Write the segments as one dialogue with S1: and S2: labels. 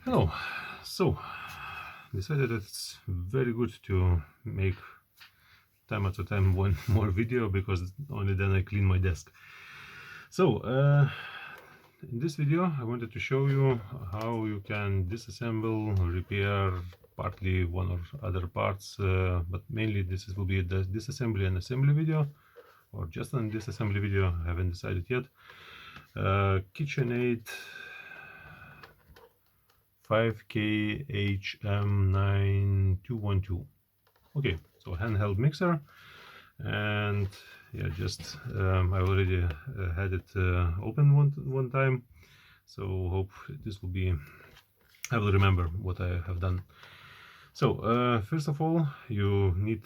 S1: Hello. So, decided it's very good to make time after time one more video, because only then I clean my desk. So, in this video I wanted to show you how you can disassemble or repair partly one or other parts, but mainly this will be the disassembly and assembly video, or just a disassembly video. I haven't decided yet. KitchenAid 5KHM9212. Okay, so handheld mixer, and yeah, just I already had it open one time, so hope this will be, I will remember what I have done. So first of all, you need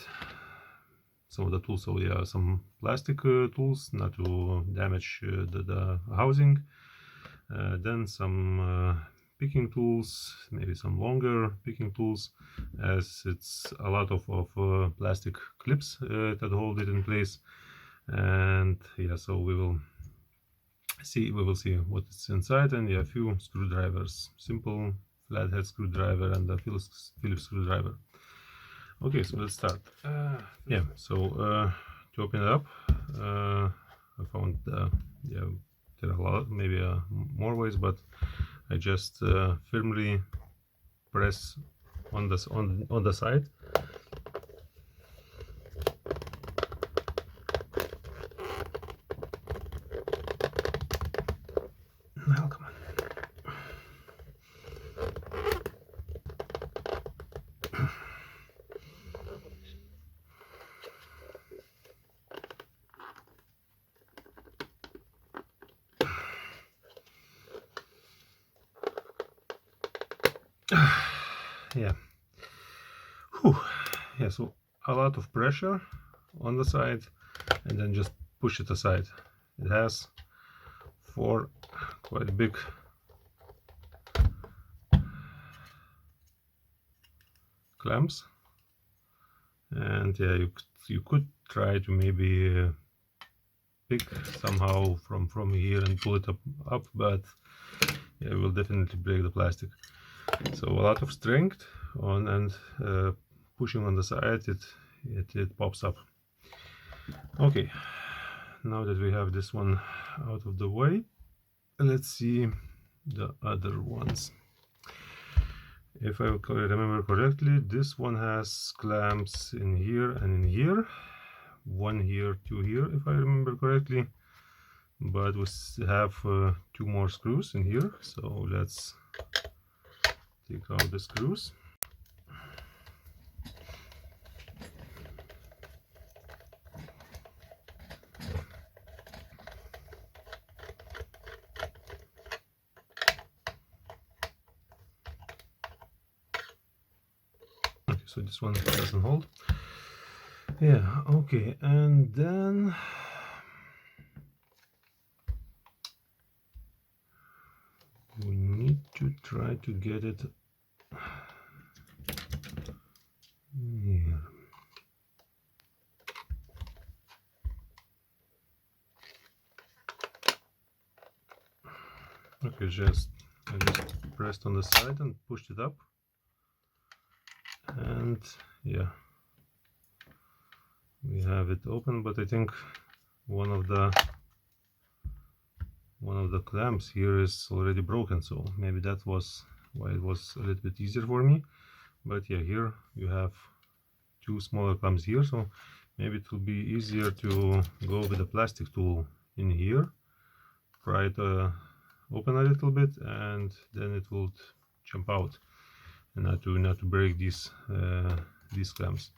S1: some of the tools. So yeah, some plastic tools, not to damage the housing. Then some picking tools, maybe some longer picking tools, as it's a lot of plastic clips that hold it in place. And yeah, so we will see what's inside. And yeah, a few screwdrivers, simple flathead screwdriver and a Phillips screwdriver. Okay, so let's start. Yeah, so to open it up, I found yeah, there are a lot, maybe more ways, but I just firmly press on the side. Well, come on. Yeah. Whew. Yeah, so a lot of pressure on the side, and then just push it aside. It has 4 quite big clamps, and yeah, you could try to maybe pick somehow from here and pull it up, but yeah, it will definitely break the plastic. So a lot of strength on, and pushing on the side, it pops up. Okay, now that we have this one out of the way, let's see the other ones. If I remember correctly, this one has clamps in here and in here, 1 here, 2 here, if I remember correctly, but we have 2 more screws in here. So let's take out the screws. Okay, so this one doesn't hold. Yeah, okay, and then we need to try to get it here. Okay, I just pressed on the side and pushed it up, and yeah, we have it open. But I think one of the clamps here is already broken, so maybe that was why it was a little bit easier for me. But yeah, here you have 2 smaller clamps here, so maybe it will be easier to go with a plastic tool in here, pry it open a little bit, and then it will jump out, and not to break these clamps.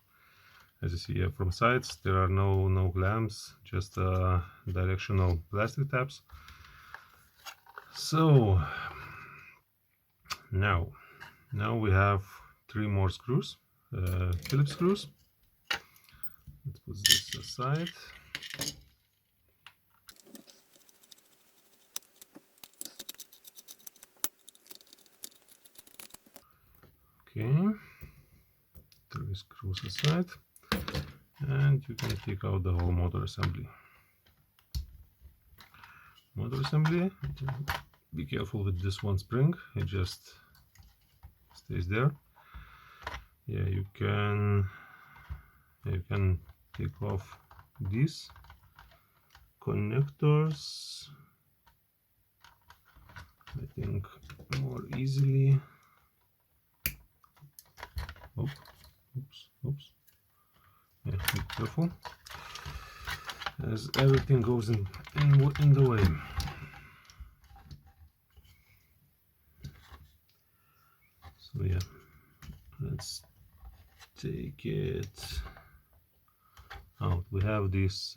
S1: As you see, from sides there are no clamps, just directional plastic tabs. So now we have 3 more screws, Phillips screws. Let's put this aside. Okay, 3 screws aside, and you can take out the whole motor assembly. Be careful with this one spring. I just stays there. Yeah, you can take off these connectors, I think, more easily. Oops. Yeah, be careful, as everything goes in the way. So yeah, let's take it out. We have this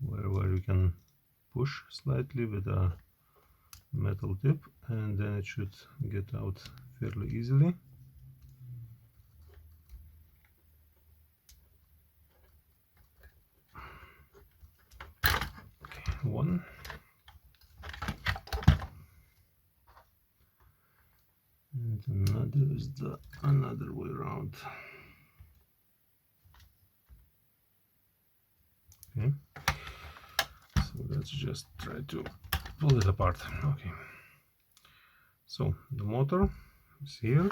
S1: where you can push slightly with a metal tip, and then it should get out fairly easily. Okay, one. And another is the another way around. Okay, so let's just try to pull it apart. Okay, so the motor is here,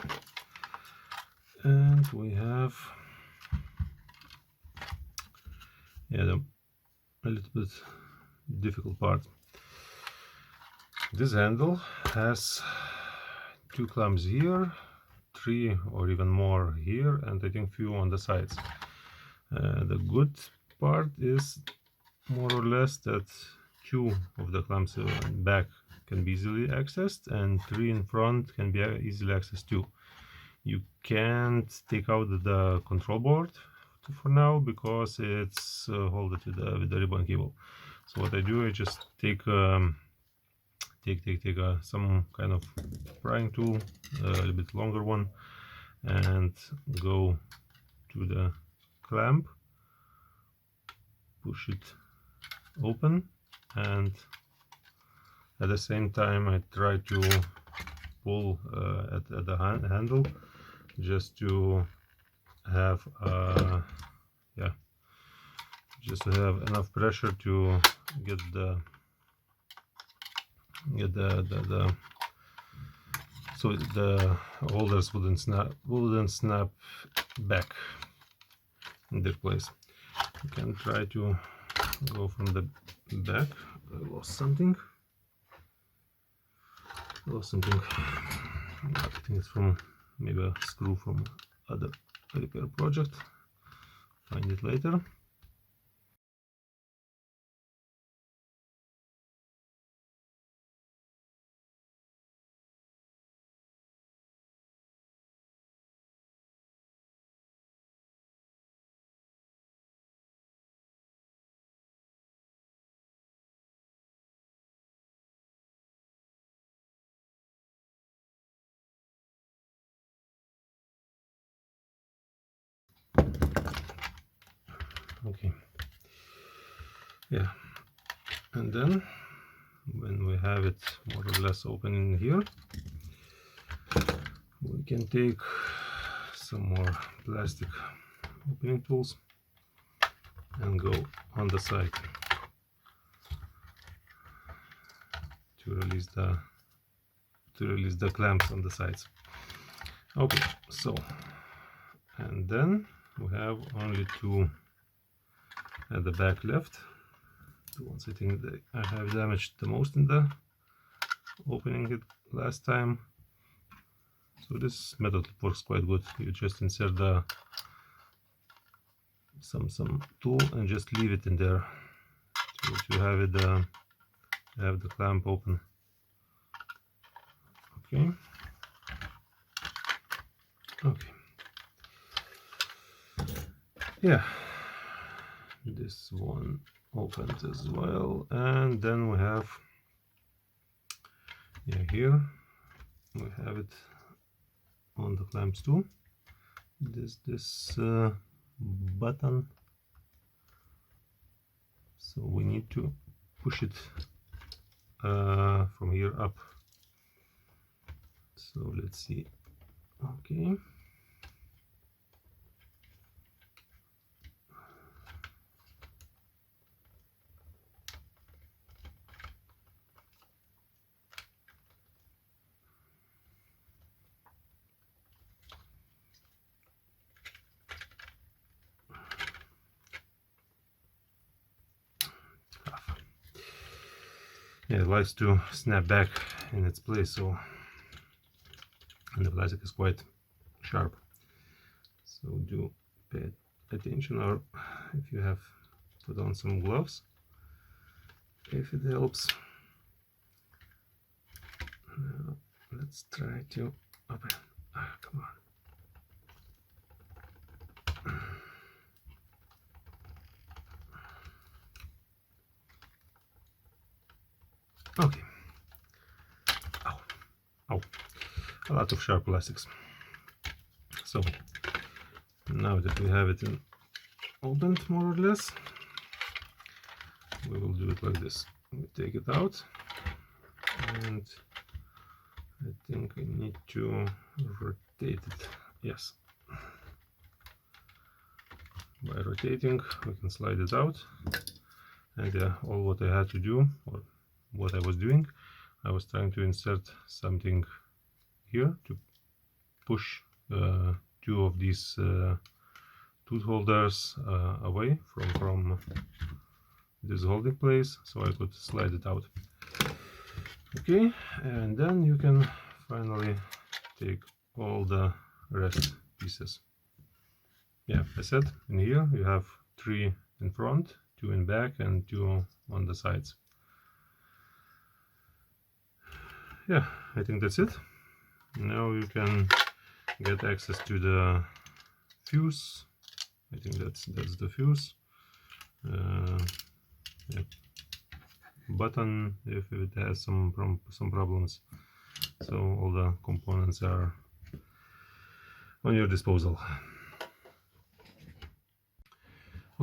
S1: and we have a little bit difficult part. This handle has 2 clamps here, 3 or even more here, and I think few on the sides. The good part is more or less that 2 of the clamps back can be easily accessed, and 3 in front can be easily accessed too. You can't take out the control board for now because it's holded with the ribbon cable. So what I do, I just take some kind of prying tool, a little bit longer one, and go to the clamp, push it open, and at the same time I try to pull at the handle, just to have enough pressure to get the so the holders wouldn't snap back in their place. You can try to go from the back. I lost something. I think it's from maybe a screw from other repair project. Find it later. Okay, yeah, and then when we have it more or less open in here, we can take some more plastic opening tools and go on the side to release the clamps on the sides. Okay, so, and then we have only 2 at the back left. The ones I think that I have damaged the most in the opening it last time. So this method works quite good. You just insert some tool and just leave it in there to have it have the clamp open. Okay. Yeah, this one opens as well, and then we have here we have it on the clamps too. This button, so we need to push it from here up. So let's see. Okay. Yeah, it likes to snap back in its place, so, and the plastic is quite sharp, so do pay attention, or if you have put on some gloves, if it helps. Now, let's try to open. Come on. Okay. Ow. Ow. A lot of sharp plastics. So now that we have it opened more or less, we will do it like this. We take it out, and I think I need to rotate it. Yes. By rotating, we can slide it out. And all what I had to do, or what I was doing, I was trying to insert something here to push two of these tooth holders away from this holding place, so I could slide it out. Okay, and then you can finally take all the rest pieces. Yeah, I said in here you have 3 in front, 2 in back, and 2 on the sides. Yeah, I think that's it. Now you can get access to the fuse. I think that's the fuse. Yeah. Button if it has some problems. So all the components are on your disposal.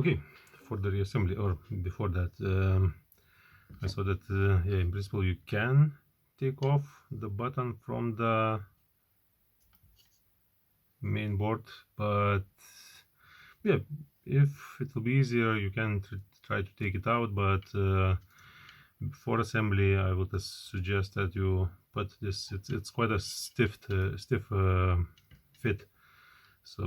S1: Okay, for the reassembly, or before that, I saw that yeah, in principle you can take off the button from the main board, but yeah, if it will be easier, you can try to take it out, but before assembly I would suggest that you put this, it's quite a stiff fit, so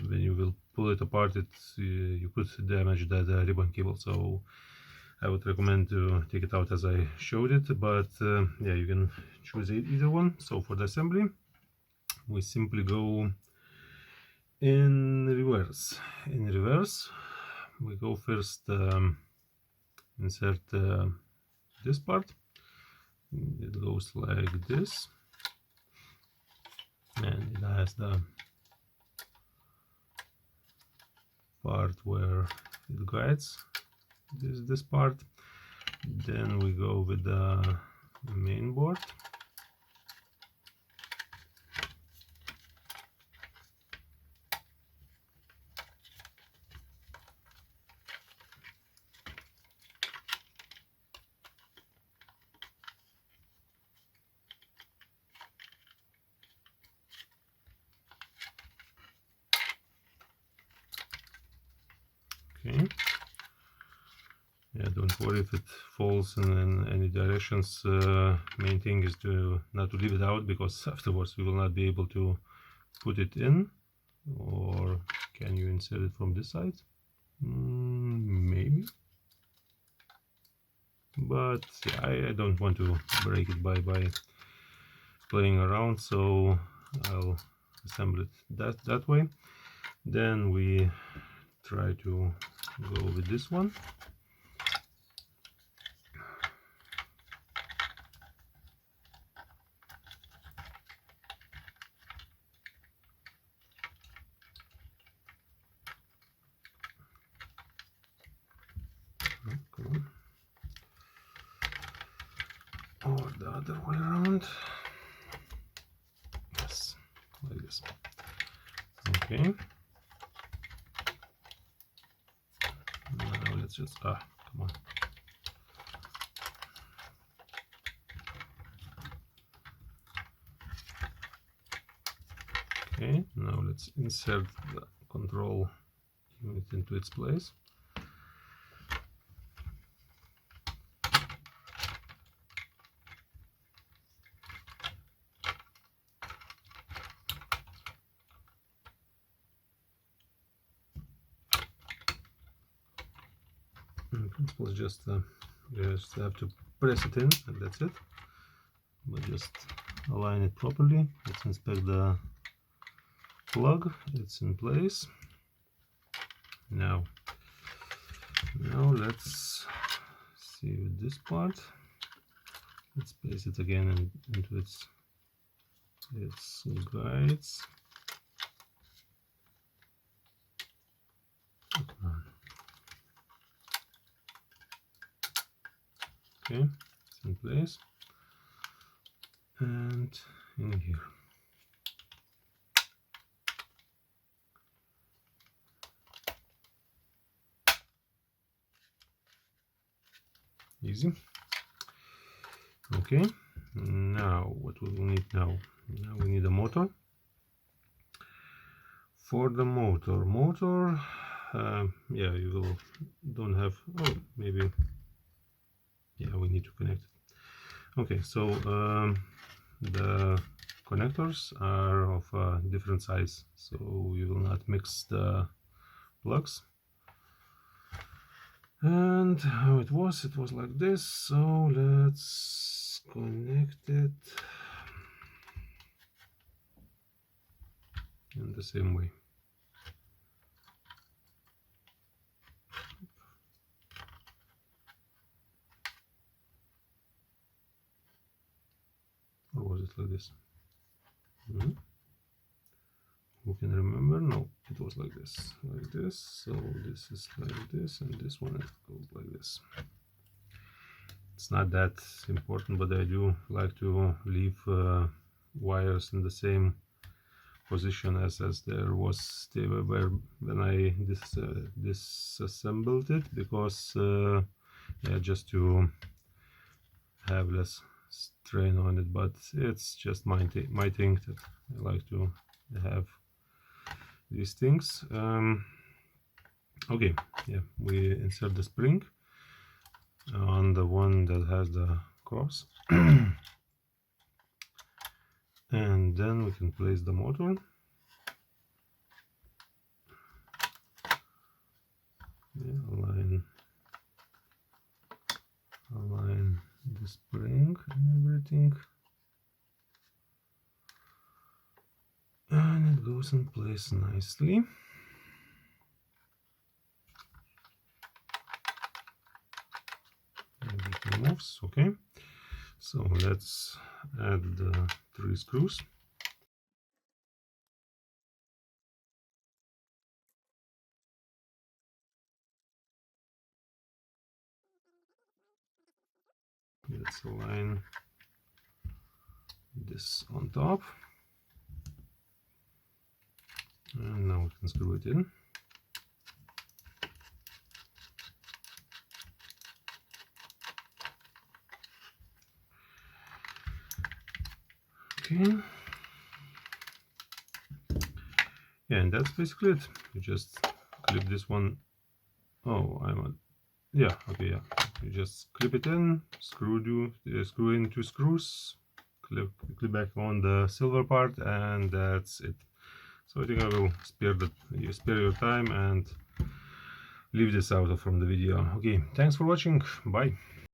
S1: when you will pull it apart, you could damage the ribbon cable. So I would recommend to take it out as I showed it, but yeah, you can choose either one. So for the assembly, we simply go in reverse. In reverse, we go first insert this part. It goes like this, and it has the part where it guides this part. Then we go with the main board. Okay. Yeah, don't worry if it falls in any directions. Main thing is to not to leave it out, because afterwards we will not be able to put it in. Or can you insert it from this side? Maybe. But yeah, I don't want to break it by playing around, so I'll assemble it that way. Then we try to go with this one. Come on. Or the other way around. Yes, like this. Okay. Now let's just come on. Okay, now let's insert the control unit into its place. In principle, just have to press it in, and that's it. But just align it properly. Let's inspect the plug. It's in place. Now let's see with this part. Let's place it again into its guides. Okay, it's in place, and in here. Easy. Okay, now what will we need now? Now we need a motor. For the motor, yeah, you don't have, oh, maybe, yeah, we need to connect it. Okay, so the connectors are of a different size, so you will not mix the plugs. And how it was like this. So let's connect it in the same way. Or was it like this? Who can remember? No, it was like this. So this is like this, and this one goes like this. It's not that important, but I do like to leave wires in the same position as they were when I disassembled it, because yeah, just to have less strain on it. But it's just my thing that I like to have these things. Okay, yeah, we insert the spring on the one that has the cross. And then we can place the motor. Yeah, align the spring and everything, and it goes in place nicely. Everything moves. Okay, so let's add the 3 screws. Let's align this on top, and now we can screw it in. Okay, yeah, and that's basically it. You just clip this one. Oh, yeah, okay, yeah. You just clip it in, screw in 2 screws, clip back on the silver part, and that's it. So I think I will spare your time and leave this out from the video. Okay, thanks for watching. Bye.